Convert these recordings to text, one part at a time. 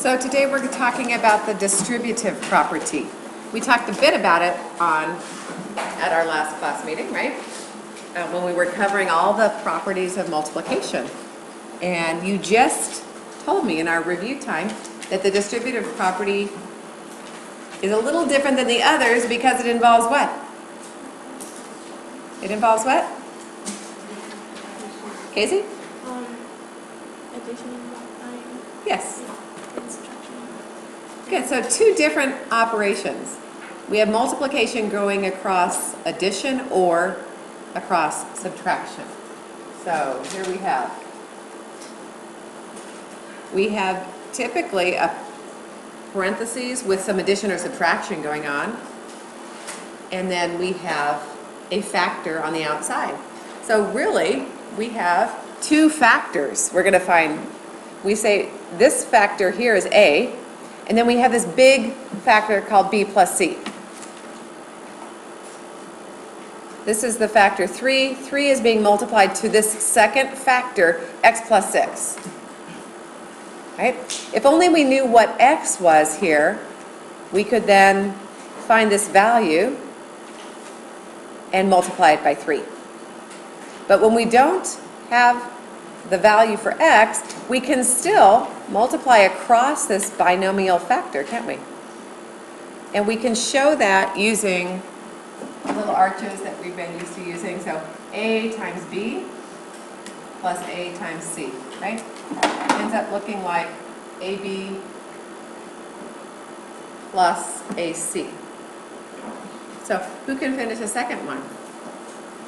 So today we're talking about the distributive property. We talked a bit about it at our last class meeting, right? When we were covering all the properties of multiplication. And you just told me in our review time that the distributive property is a little different than the others because it involves what? It involves what? Casey? Addition and multiplying. Yes. And subtraction. Good, so two different operations. We have multiplication going across addition or across subtraction. So here we have typically a parentheses with some addition or subtraction going on, and then we have a factor on the outside. So really, we have two factors we're going to find. We say this factor here is A, and then we have this big factor called B plus C. This is the factor 3. 3 is being multiplied to this second factor, x plus 6. Right? If only we knew what x was here, we could then find this value and multiply it by 3. But when we don't have the value for x, we can still multiply across this binomial factor, can't we? And we can show that using little arches that we've been used to using. So a times b plus a times c, right? Ends up looking like ab plus ac. So who can finish the second one?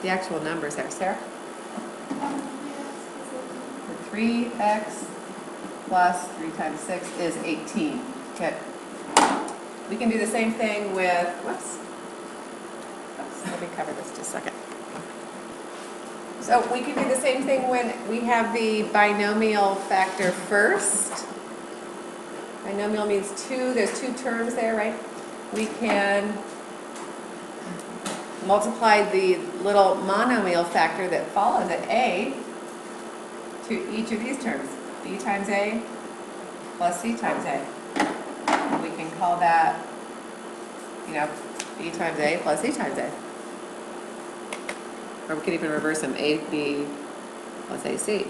The actual numbers there, Sarah? 3x plus 3 times 6 is 18. Good. We can do the same thing with, let me cover this just a second. So we can do the same thing when we have the binomial factor first. Binomial means two, there's two terms there, right? We can multiply the little monomial factor that follows at a to each of these terms, b times a plus c times a. And we can call that, b times a plus c times a. Or we could even reverse them, ab plus ac.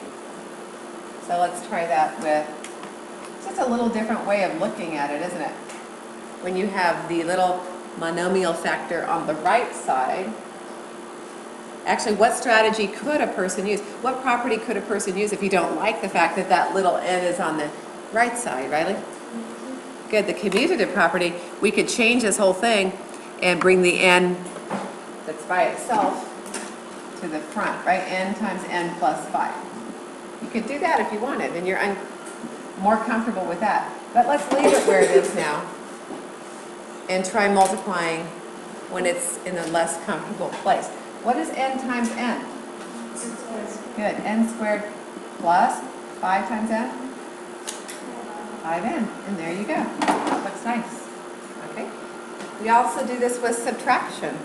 So let's try that with just a little different way of looking at it, isn't it? When you have the little monomial factor on the right side, actually, what strategy could a person use? What property could a person use if you don't like the fact that that little n is on the right side, Riley? Good, the commutative property, we could change this whole thing and bring the n that's by itself to the front, right? N times n plus 5. You could do that if you wanted, and you're more comfortable with that. But let's leave it where it is now and try multiplying when it's in a less comfortable place. What is n times n? Good. N squared plus 5 times n? 5n. And there you go. That looks nice. Okay. We also do this with subtraction.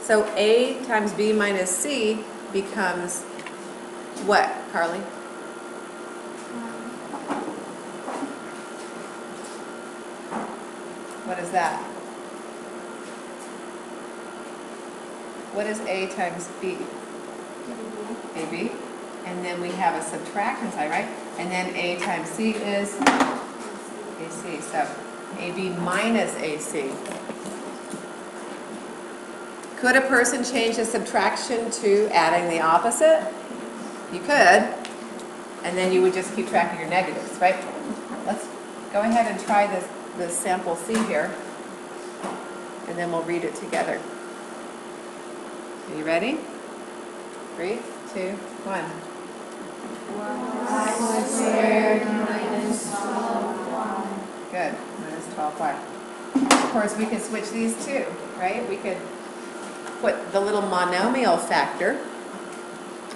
So a times b minus c becomes what, Carly? What is that? What is a times b? AB. And then we have a subtraction side, right? And then a times c is ac. So ab minus ac. Could a person change the subtraction to adding the opposite? You could. And then you would just keep track of your negatives, right? Let's go ahead and try this sample C here. And then we'll read it together. Are you ready? 3, 2, 1. Y squared minus 12y. Good. Minus 12y. Of course, we could switch these two, right? We could put the little monomial factor,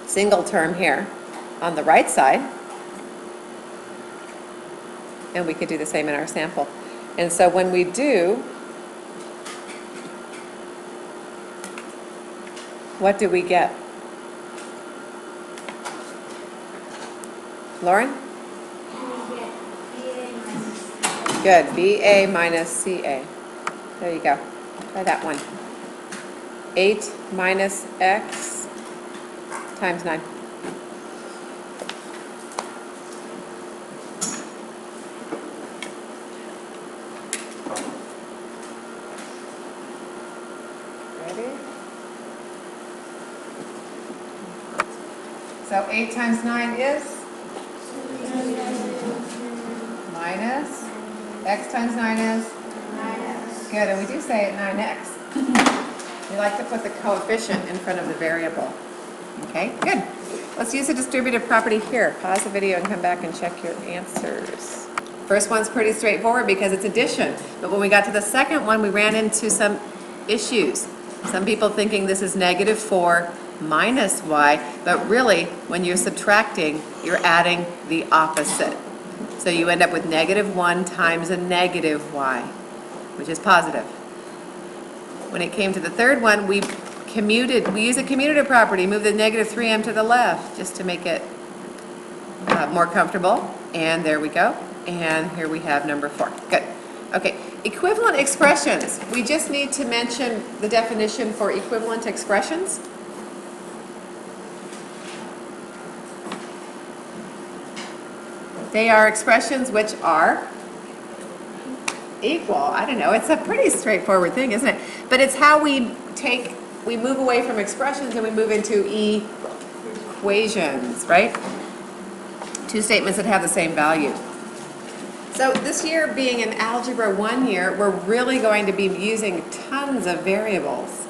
single term here, on the right side. And we could do the same in our sample. And so when we do, what do we get? Lauren? We get BA minus Good, BA minus CA. There you go. Try that one. 8 minus X times 9. Ready? So 8 times 9 is? Minus. X times 9 is? Good, and we do say it 9x. We like to put the coefficient in front of the variable. Okay, good. Let's use the distributive property here. Pause the video and come back and check your answers. First one's pretty straightforward because it's addition. But when we got to the second one, we ran into some issues. Some people thinking this is negative 4 minus y, but really, when you're subtracting, you're adding the opposite. So you end up with negative 1 times a negative y, which is positive. When it came to the third one, we used a commutative property, move the negative 3m to the left, just to make it more comfortable. And there we go. And here we have number 4. Good. Okay, equivalent expressions. We just need to mention the definition for equivalent expressions. They are expressions which are equal. I don't know, it's a pretty straightforward thing, isn't it? But it's how we move away from expressions and we move into equations, right? Two statements that have the same value. So this year being an Algebra 1 year, we're really going to be using tons of variables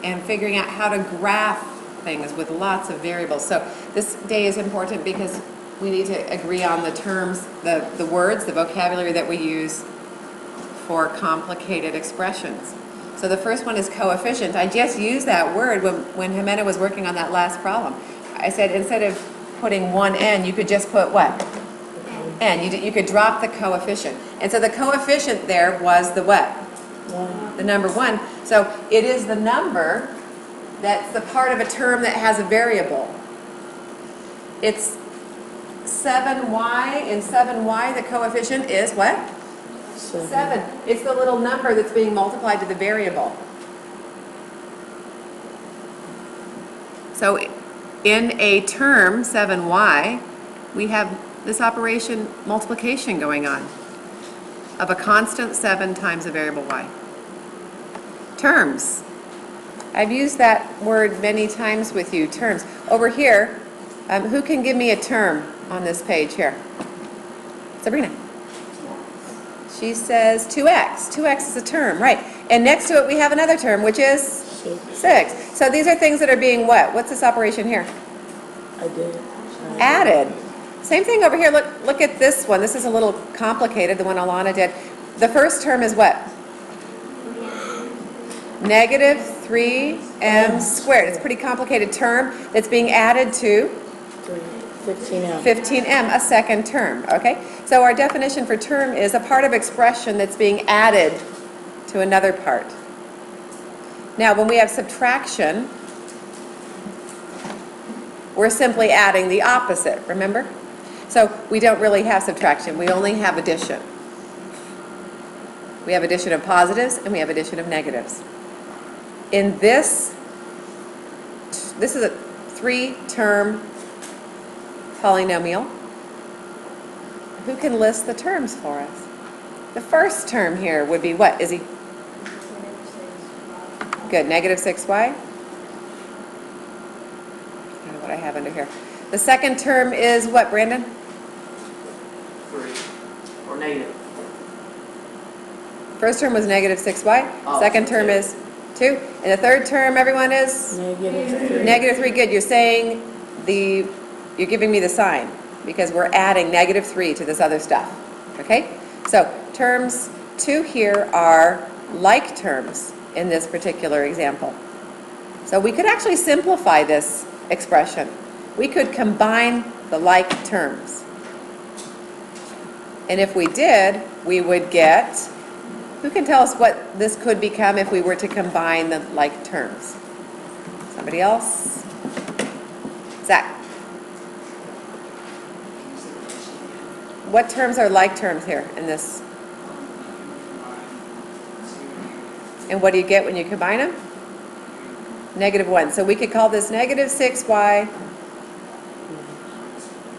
and figuring out how to graph things with lots of variables. So this day is important because we need to agree on the terms, the words, the vocabulary that we use for complicated expressions. So the first one is coefficient. I just used that word when Jimena was working on that last problem. I said instead of putting 1n, you could just put what? N. You could drop the coefficient. And so the coefficient there was the what? 1. The number 1. So it is the number that's the part of a term that has a variable. It's 7y. In 7y, the coefficient is what? 7. It's the little number that's being multiplied to the variable. So in a term, 7y, we have this operation multiplication going on of a constant 7 times a variable y. Terms. I've used that word many times with you, terms. Over here, who can give me a term on this page here? Sabrina. She says 2x. 2x is a term, right. And next to it we have another term, which is 6. So these are things that are being what? What's this operation here? Added. Same thing over here. Look at this one. This is a little complicated, the one Alana did. The first term is what? Negative 3m squared. It's a pretty complicated term that's being added to 15m. 15m, a second term, okay? So our definition for term is a part of expression that's being added to another part. Now, when we have subtraction, we're simply adding the opposite, remember? So we don't really have subtraction, we only have addition. We have addition of positives and we have addition of negatives. In this is a 3-term polynomial. Who can list the terms for us? The first term here would be what, Izzy? Good, negative 6y. I don't know what I have under here. The second term is what, Brandon? 3. Or negative. First term was negative 6y. Oh, Second term is 2. And the third term, everyone, is? Negative 3. Negative 3. Good. You're saying you're giving me the sign because we're adding negative 3 to this other stuff. Okay? So terms 2 here are like terms in this particular example. So we could actually simplify this expression. We could combine the like terms. And if we did, we would get, who can tell us what this could become if we were to combine the like terms? Somebody else? Zach. what terms are like terms here in this? And what do you get when you combine them? -1. So we could call this -6y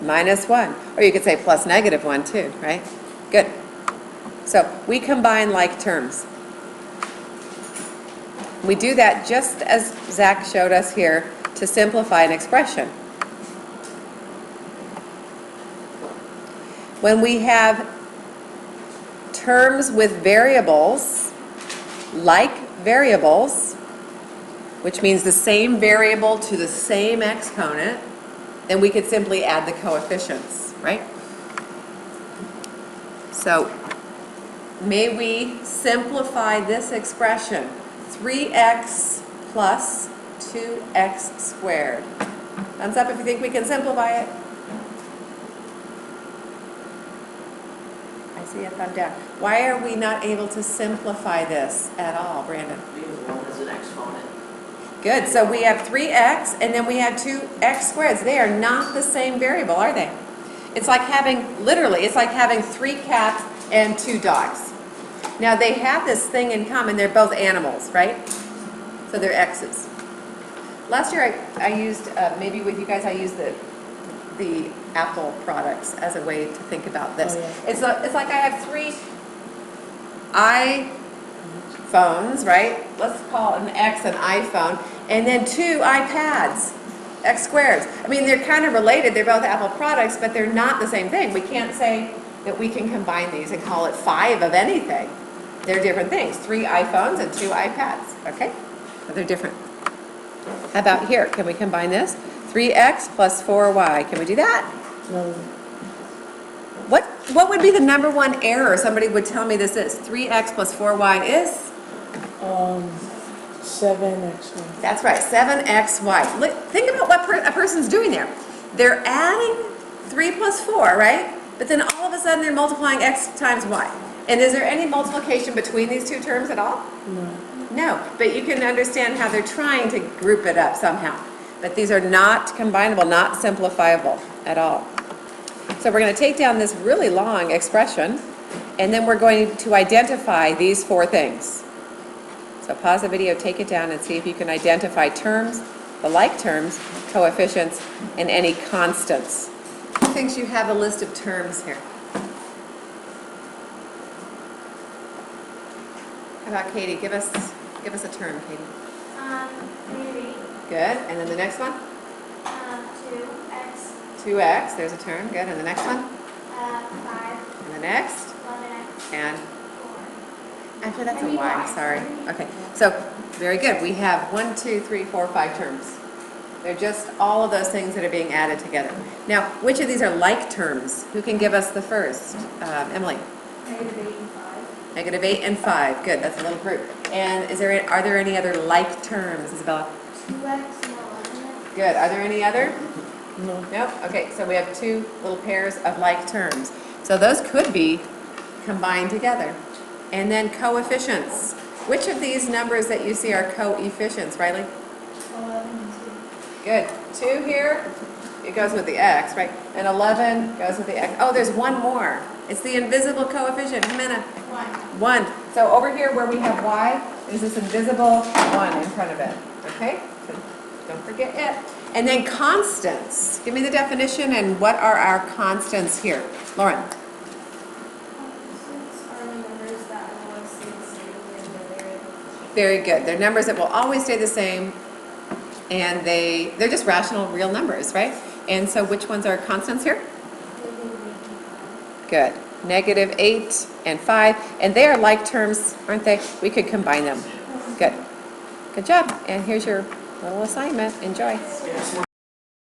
minus 1. Or you could say plus -1 too, right? Good. So we combine like terms. We do that just as Zach showed us here to simplify an expression. When we have terms with variables, like variables, which means the same variable to the same exponent, then we could simply add the coefficients, right? So, may we simplify this expression? 3x plus 2x squared. Thumbs up if you think we can simplify it. I see a thumb down. Why are we not able to simplify this at all, Brandon? Because one is an exponent. Good, so we have 3x and then we have 2x squareds. They are not the same variable, are they? It's like having, literally, it's like having 3 cats and 2 dogs. Now they have this thing in common, they're both animals, right? So they're x's. Last year I used, maybe with you guys, I used the Apple products as a way to think about this. Oh, yeah. It's like I have 3 iPhones, right? Let's call an X an iPhone, and then 2 iPads, X squared. I mean, they're kind of related, they're both Apple products, but they're not the same thing. We can't say that we can combine these and call it 5 of anything. They're different things, 3 iPhones and 2 iPads, okay? But they're different. How about here? Can we combine this? 3x plus 4y. Can we do that? No. What would be the number one error somebody would tell me this is? 3x plus 4y is? 7xy. That's right, 7xy. Think about what a person's doing there. They're adding 3 plus 4, right? But then all of a sudden they're multiplying x times y. And is there any multiplication between these two terms at all? No. No, but you can understand how they're trying to group it up somehow. But these are not combinable, not simplifiable at all. So we're going to take down this really long expression, and then we're going to identify these 4 things. So pause the video, take it down, and see if you can identify terms, the like terms, coefficients, and any constants. Who thinks you have a list of terms here? How about Katie? Give us a term, Katie. Maybe, Good. And then the next one? 2x, 2x. There's a term. Good. And the next one? 5, And the next? 11x, And 4. actually, that's a Maybe y. y. Sorry. Okay. So very good. We have 1, 2, 3, 4, 5 terms. They're just all of those things that are being added together. Now, which of these are like terms? Who can give us the first? Emily. -8 and 5. -8 and 5. Good. That's a little group. And are there any other like terms, Isabella? 2x and 11x. Good. Are there any other? No. Nope. Okay, so we have 2 little pairs of like terms. So those could be combined together. And then coefficients. Which of these numbers that you see are coefficients, Riley? 11 and Good. 2 here, it goes with the x, right? And 11 goes with the x. Oh, there's one more. It's the invisible coefficient. Jimena. 1. 1. So over here where we have y, there's this invisible 1 in front of it. Okay? So don't forget it. And then constants. Give me the definition and what are our constants here? Lauren. Constants are the numbers that will always stay the same in the variable. Very good. They're numbers that will always stay the same, and they're just rational real numbers, right? And so which ones are constants here? Good. -8 and 5. And they are like terms, aren't they? We could combine them. Good. Good job. And here's your little assignment. Enjoy.